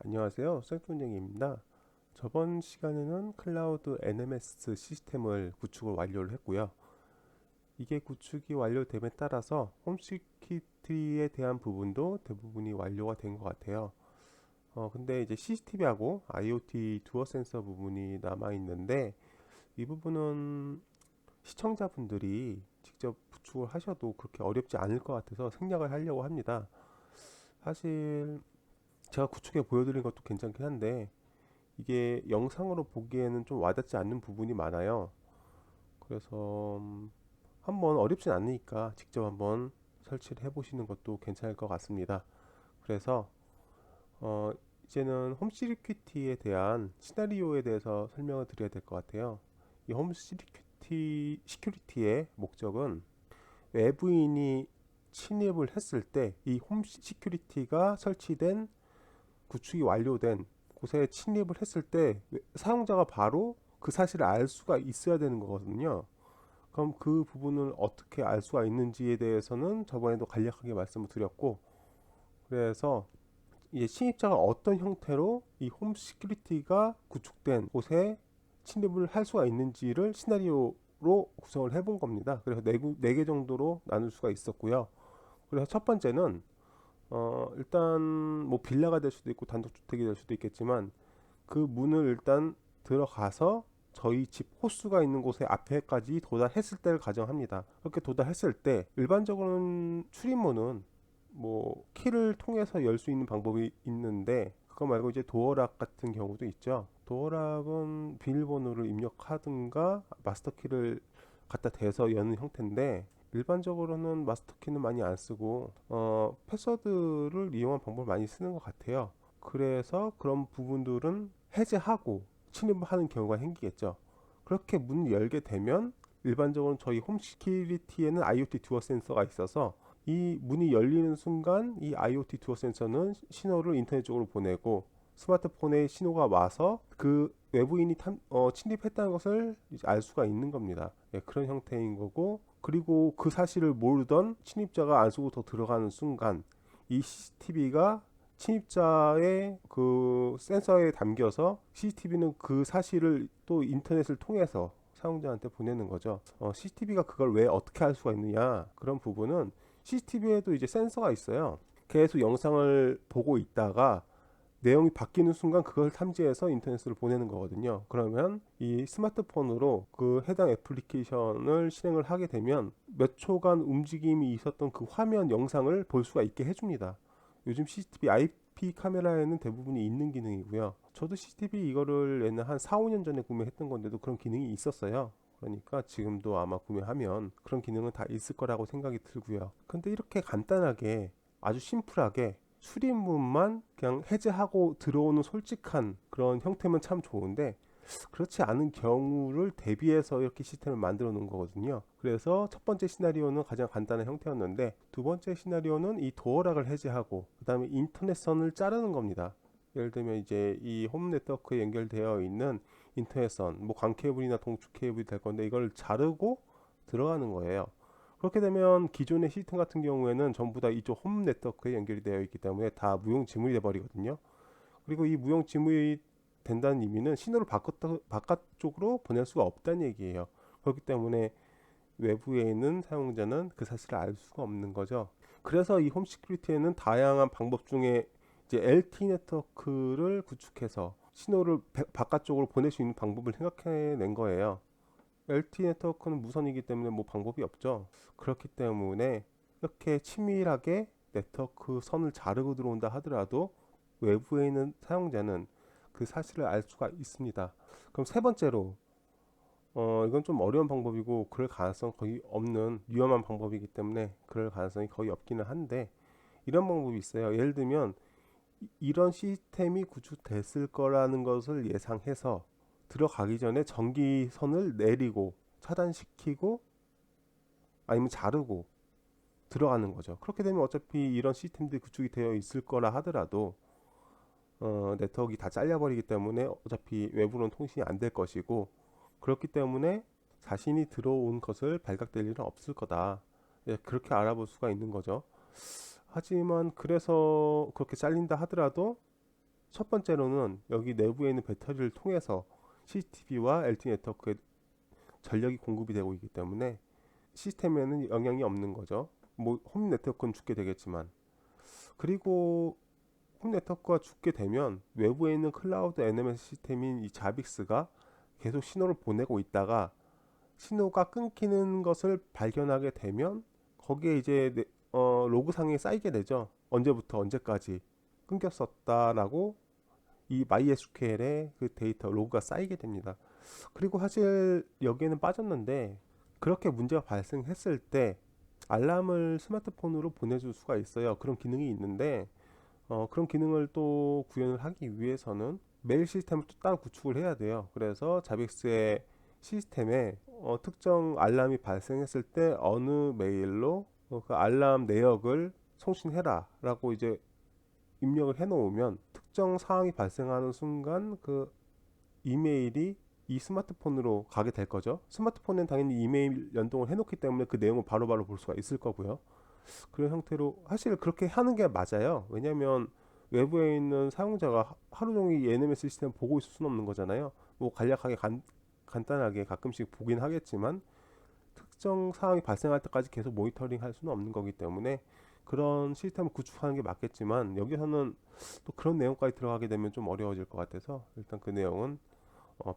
안녕하세요. 셀프운영입니다. 저번 시간에는 클라우드 NMS 시스템을 구축을 완료를 했고요. 이게 구축이 완료됨에 따라서 홈 시큐리티에 대한 부분도 대부분이 완료가 된 것 같아요. 근데 이제 CCTV하고 IoT 두어 센서 부분이 남아 있는데 이 부분은 시청자분들이 직접 구축을 하셔도 그렇게 어렵지 않을 것 같아서 생략을 하려고 합니다. 사실 제가 구축해 보여드린 것도 괜찮긴 한데 이게 영상으로 보기에는 좀 와닿지 않는 부분이 많아요. 그래서 한번 어렵진 않으니까 직접 한번 설치를 해보시는 것도 괜찮을 것 같습니다. 그래서 어, 이제는 홈 시큐리티에 대한 시나리오에 대해서 설명을 드려야 될 것 같아요. 이 홈 시큐리티의 목적은 외부인이 침입을 했을 때 이 홈 시큐리티가 설치된 구축이 완료된 곳에 침입을 했을 때 사용자가 바로 그 사실을 알 수가 있어야 되는 거거든요. 그럼 그 부분을 어떻게 알 수가 있는지에 대해서는 저번에도 간략하게 말씀을 드렸고, 그래서 이제 침입자가 어떤 형태로 이 홈 시큐리티가 구축된 곳에 침입을 할 수가 있는지를 시나리오로 구성을 해본 겁니다. 그래서 네 개 정도로 나눌 수가 있었고요. 그래서 첫 번째는 일단 뭐 빌라가 될 수도 있고 단독주택이 될 수도 있겠지만 그 문을 일단 들어가서 저희 집 호수가 있는 곳에 앞에까지 도달했을 때를 가정합니다. 그렇게 도달했을 때 일반적으로는 출입문은 뭐 키를 통해서 열 수 있는 방법이 있는데 그거 말고 이제 도어락 같은 경우도 있죠. 도어락은 비밀번호를 입력하든가 마스터 키를 갖다 대서 여는 형태인데 일반적으로는 마스터 키는 많이 안 쓰고 패스워드를 이용한 방법을 많이 쓰는 것 같아요. 그래서 그런 부분들은 해제하고 침입을 하는 경우가 생기겠죠. 그렇게 문을 열게 되면 일반적으로 저희 홈 시큐리티에는 IoT 두어 센서가 있어서 이 문이 열리는 순간 이 IoT 두어 센서는 신호를 인터넷 쪽으로 보내고 스마트폰에 신호가 와서 그 외부인이 침입했다는 것을 이제 알 수가 있는 겁니다. 예, 그런 형태인 거고, 그리고 그 사실을 모르던 침입자가 안쪽으로 더 들어가는 순간 이 CCTV가 침입자의 그 센서에 담겨서 CCTV는 그 사실을 또 인터넷을 통해서 사용자한테 보내는 거죠. CCTV가 그걸 왜 어떻게 할 수가 있느냐? 그런 부분은 CCTV에도 이제 센서가 있어요. 계속 영상을 보고 있다가 내용이 바뀌는 순간 그걸 탐지해서 인터넷으로 보내는 거거든요. 그러면 이 스마트폰으로 그 해당 애플리케이션을 실행을 하게 되면 몇 초간 움직임이 있었던 그 화면 영상을 볼 수가 있게 해줍니다. 요즘 CCTV IP 카메라에는 대부분이 있는 기능이고요. 저도 CCTV 이거를 옛날 한 4, 5년 전에 구매했던 건데도 그런 기능이 있었어요. 그러니까 지금도 아마 구매하면 그런 기능은 다 있을 거라고 생각이 들고요. 근데 이렇게 간단하게 아주 심플하게 출입문만 그냥 해제하고 들어오는 솔직한 그런 형태면 참 좋은데 그렇지 않은 경우를 대비해서 이렇게 시스템을 만들어 놓은 거거든요. 그래서 첫 번째 시나리오는 가장 간단한 형태였는데 두 번째 시나리오는 이 도어락을 해제하고 그 다음에 인터넷선을 자르는 겁니다. 예를 들면 이제 이 홈 네트워크에 연결되어 있는 인터넷선, 뭐 광 케이블이나 동축 케이블이 될 건데 이걸 자르고 들어가는 거예요. 그렇게 되면 기존의 시스템 같은 경우에는 전부 다 이쪽 홈 네트워크에 연결이 되어 있기 때문에 다 무용지물이 돼 버리거든요. 그리고 이 무용지물이 된다는 의미는 신호를 바깥쪽으로 보낼 수가 없다는 얘기예요. 그렇기 때문에 외부에 있는 사용자는 그 사실을 알 수가 없는 거죠. 그래서 이 홈 시큐리티에는 다양한 방법 중에 이제 LT 네트워크를 구축해서 신호를 바깥쪽으로 보낼 수 있는 방법을 생각해낸 거예요. LT 네트워크는 무선이기 때문에 뭐 방법이 없죠. 그렇기 때문에 이렇게 치밀하게 네트워크 선을 자르고 들어온다 하더라도 외부에 있는 사용자는 그 사실을 알 수가 있습니다. 그럼 세 번째로 이건 좀 어려운 방법이고 그럴 가능성 거의 없는 위험한 방법이기 때문에 그럴 가능성이 거의 없기는 한데 이런 방법이 있어요. 예를 들면 이런 시스템이 구축됐을 거라는 것을 예상해서 들어가기 전에 전기선을 내리고 차단시키고 아니면 자르고 들어가는 거죠. 그렇게 되면 어차피 이런 시스템들이 구축이 되어 있을 거라 하더라도 네트워크가 다 잘려버리기 때문에 어차피 외부로는 통신이 안 될 것이고 그렇기 때문에 자신이 들어온 것을 발각될 일은 없을 거다. 예, 그렇게 알아볼 수가 있는 거죠. 하지만 그래서 그렇게 잘린다 하더라도 첫 번째로는 여기 내부에 있는 배터리를 통해서 CCTV와 LTE 네트워크에 전력이 공급이 되고 있기 때문에 시스템에는 영향이 없는 거죠. 뭐 홈 네트워크는 죽게 되겠지만, 그리고 홈 네트워크가 죽게 되면 외부에 있는 클라우드 NMS 시스템인 이 자빅스가 계속 신호를 보내고 있다가 신호가 끊기는 것을 발견하게 되면 거기에 이제 로그상에 쌓이게 되죠. 언제부터 언제까지 끊겼었다라고 이 MySQL에 그 데이터 로그가 쌓이게 됩니다. 그리고 사실 여기에는 빠졌는데, 그렇게 문제가 발생했을 때 알람을 스마트폰으로 보내줄 수가 있어요. 그런 기능이 있는데, 그런 기능을 또 구현을 하기 위해서는 메일 시스템을 또 따로 구축을 해야 돼요. 그래서 자빅스의 시스템에 특정 알람이 발생했을 때 어느 메일로 그 알람 내역을送신해라 라고 이제 입력을 해 놓으면 특정 사항이 발생하는 순간 그 이메일이 이 스마트폰으로 가게 될 거죠. 스마트폰은 당연히 이메일 연동을 해 놓기 때문에 그 내용을 바로바로 볼 수가 있을 거고요. 그런 형태로 사실 그렇게 하는 게 맞아요. 왜냐면 외부에 있는 사용자가 하루 종일 NMS 시스템 보고 있을 수는 없는 거잖아요. 뭐 간략하게 간단하게 가끔씩 보긴 하겠지만 특정 상황이 발생할 때까지 계속 모니터링 할 수는 없는 거기 때문에 그런 시스템을 구축하는 게 맞겠지만, 여기서는 또 그런 내용까지 들어가게 되면 좀 어려워질 것 같아서 일단 그 내용은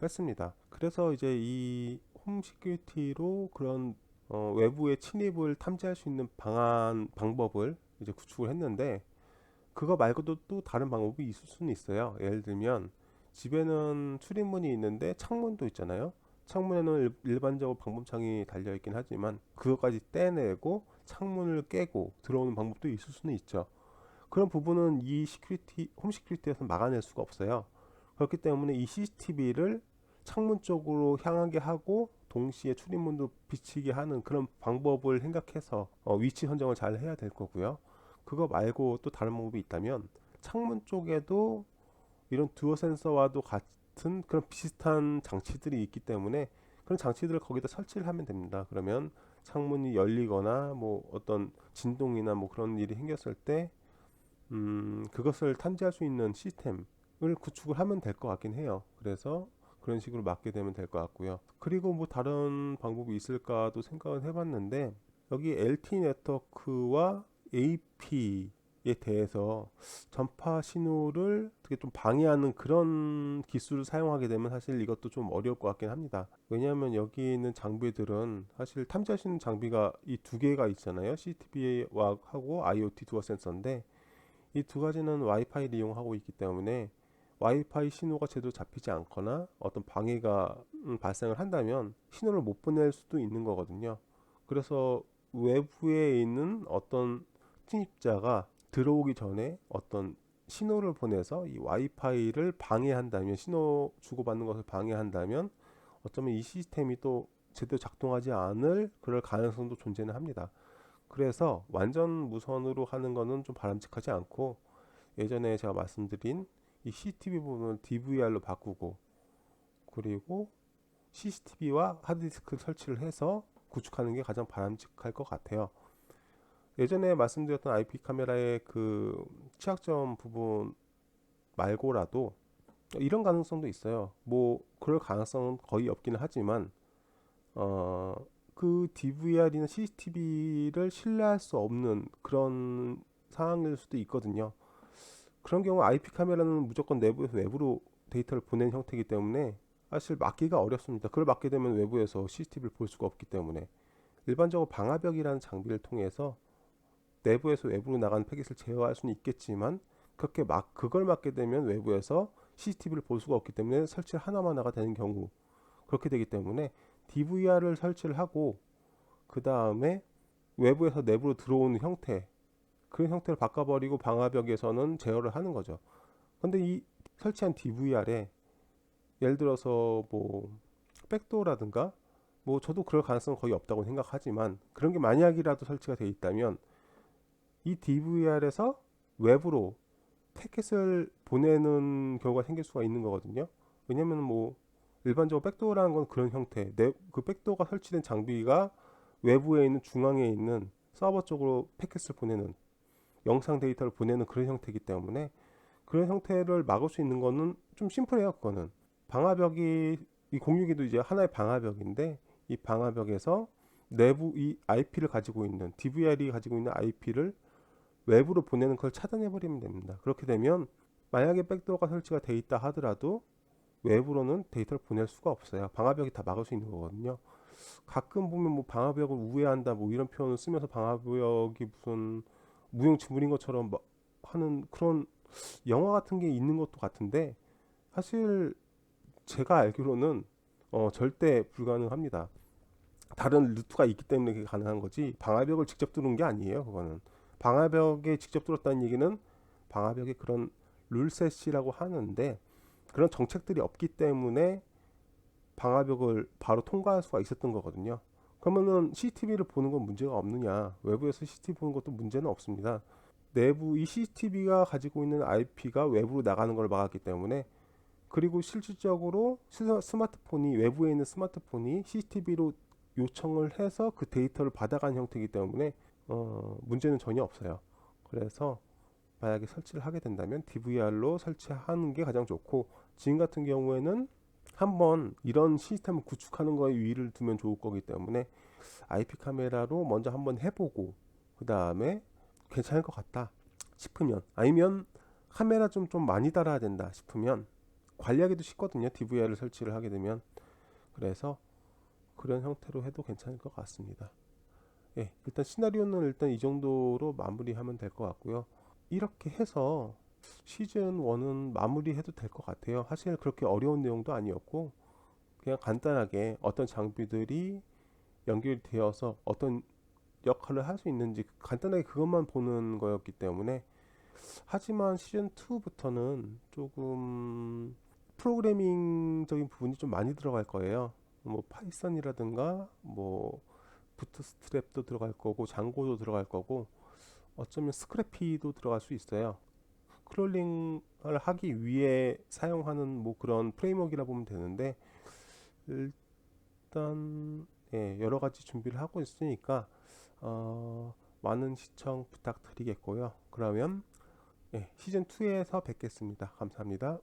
뺐습니다. 그래서 이제 이 홈 시큐리티로 그런 외부의 침입을 탐지할 수 있는 방법을 이제 구축을 했는데, 그거 말고도 또 다른 방법이 있을 수는 있어요. 예를 들면 집에는 출입문이 있는데 창문도 있잖아요. 창문에는 일반적으로 방범창이 달려 있긴 하지만 그것까지 떼내고 창문을 깨고 들어오는 방법도 있을 수는 있죠. 그런 부분은 이 홈 시큐리티에서 막아낼 수가 없어요. 그렇기 때문에 이 CCTV를 창문 쪽으로 향하게 하고 동시에 출입문도 비치게 하는 그런 방법을 생각해서 위치 선정을 잘 해야 될 거고요. 그거 말고 또 다른 방법이 있다면 창문 쪽에도 이런 듀오 센서와도 같은 그런 비슷한 장치들이 있기 때문에 그런 장치들을 거기다 설치를 하면 됩니다. 그러면 창문이 열리거나 뭐 어떤 진동이나 뭐 그런 일이 생겼을 때 그것을 탐지할 수 있는 시스템을 구축을 하면 될 것 같긴 해요. 그래서 그런 식으로 막게 되면 될 것 같고요. 그리고 뭐 다른 방법이 있을까도 생각은 해봤는데, 여기 LTE 네트워크와 AP에 대해서 전파 신호를 어떻게 좀 방해하는 그런 기술을 사용하게 되면 사실 이것도 좀 어려울 것 같긴 합니다. 왜냐하면 여기 있는 장비들은 사실 탐지할 수 있는 장비가 이 두 개가 있잖아요. CCTV와 하고 IoT 두어 센서인데, 이 두 가지는 와이파이를 이용하고 있기 때문에 와이파이 신호가 제대로 잡히지 않거나 어떤 방해가 발생을 한다면 신호를 못 보낼 수도 있는 거거든요. 그래서 외부에 있는 어떤 침입자가 들어오기 전에 어떤 신호를 보내서 이 와이파이를 방해한다면, 신호 주고받는 것을 방해한다면 어쩌면 이 시스템이 또 제대로 작동하지 않을 그럴 가능성도 존재는 합니다. 그래서 완전 무선으로 하는 거는 좀 바람직하지 않고, 예전에 제가 말씀드린 이 CCTV 부분을 DVR로 바꾸고, 그리고 CCTV와 하드디스크 설치를 해서 구축하는 게 가장 바람직할 것 같아요. 예전에 말씀드렸던 IP 카메라의 그 취약점 부분 말고라도 이런 가능성도 있어요. 뭐 그럴 가능성은 거의 없기는 하지만 그 DVR이나 CCTV를 신뢰할 수 없는 그런 상황일 수도 있거든요. 그런 경우 IP 카메라는 무조건 내부에서 외부로 데이터를 보내는 형태이기 때문에 사실 막기가 어렵습니다. 그걸 막게 되면 외부에서 CCTV를 볼 수가 없기 때문에 일반적으로 방화벽이라는 장비를 통해서 내부에서 외부로 나가는 패킷을 제어할 수는 있겠지만, 그렇게 그걸 막게 되면 외부에서 CCTV를 볼 수가 없기 때문에 설치 하나만 하나가 되는 경우, 그렇게 되기 때문에 DVR을 설치를 하고 그 다음에 외부에서 내부로 들어오는 형태, 그런 형태를 바꿔버리고 방화벽에서는 제어를 하는 거죠. 근데 이 설치한 DVR에 예를 들어서 뭐 백도어라든가, 뭐 저도 그럴 가능성은 거의 없다고 생각하지만 그런 게 만약이라도 설치가 되어 있다면 이 DVR에서 외부로 패킷을 보내는 경우가 생길 수가 있는 거거든요. 왜냐면 뭐 일반적으로 백도어라는 건 그런 형태, 그 백도어가 설치된 장비가 외부에 있는 중앙에 있는 서버 쪽으로 패킷을 보내는, 영상 데이터를 보내는 그런 형태이기 때문에 그런 형태를 막을 수 있는 거는 좀 심플해요. 그거는 방화벽이 이 공유기도 이제 하나의 방화벽인데 이 방화벽에서 내부 이 IP를 가지고 있는 DVR이 가지고 있는 IP를 외부로 보내는 걸 차단해 버리면 됩니다. 그렇게 되면 만약에 백도어가 설치가 돼 있다 하더라도 외부로는 데이터를 보낼 수가 없어요. 방화벽이 다 막을 수 있는 거거든요. 가끔 보면 뭐 방화벽을 우회한다 뭐 이런 표현을 쓰면서 방화벽이 무슨 무용지물인 것처럼 하는 그런 영화 같은 게 있는 것도 같은데 사실 제가 알기로는 절대 불가능합니다. 다른 루트가 있기 때문에 그게 가능한 거지 방화벽을 직접 뚫은 게 아니에요. 그거는 방화벽에 직접 뚫었다는 얘기는 방화벽에 그런 룰셋이라고 하는데 그런 정책들이 없기 때문에 방화벽을 바로 통과할 수가 있었던 거거든요. 그러면은 CCTV를 보는 건 문제가 없느냐? 외부에서 CCTV 보는 것도 문제는 없습니다. 내부 이 CCTV가 가지고 있는 IP가 외부로 나가는 걸 막았기 때문에 그리고 실질적으로 스마트폰이 외부에 있는 스마트폰이 CCTV로 요청을 해서 그 데이터를 받아간 형태이기 때문에 문제는 전혀 없어요. 그래서 만약에 설치를 하게 된다면 DVR로 설치하는 게 가장 좋고 지금 같은 경우에는 한번 이런 시스템을 구축하는 거에 위를 두면 좋을 거기 때문에 IP 카메라로 먼저 한번 해보고 그 다음에 괜찮을 것 같다 싶으면 아니면 카메라 좀 많이 달아야 된다 싶으면 관리하기도 쉽거든요. DVR을 설치를 하게 되면 그래서 그런 형태로 해도 괜찮을 것 같습니다. 예, 일단 시나리오는 일단 이 정도로 마무리하면 될 것 같고요. 이렇게 해서 시즌 1은 마무리해도 될 것 같아요. 사실 그렇게 어려운 내용도 아니었고 그냥 간단하게 어떤 장비들이 연결되어서 어떤 역할을 할 수 있는지 간단하게 그것만 보는 거였기 때문에 하지만 시즌 2부터는 조금 프로그래밍적인 부분이 좀 많이 들어갈 거예요. 뭐 파이썬이라든가 뭐 부트스트랩도 들어갈 거고 장고도 들어갈 거고 어쩌면 스크래피도 들어갈 수 있어요. 크롤링을 하기 위해 사용하는 뭐 그런 프레임워크이라 보면 되는데 일단 예, 여러 가지 준비를 하고 있으니까 많은 시청 부탁드리겠고요. 그러면 예, 시즌 2에서 뵙겠습니다. 감사합니다.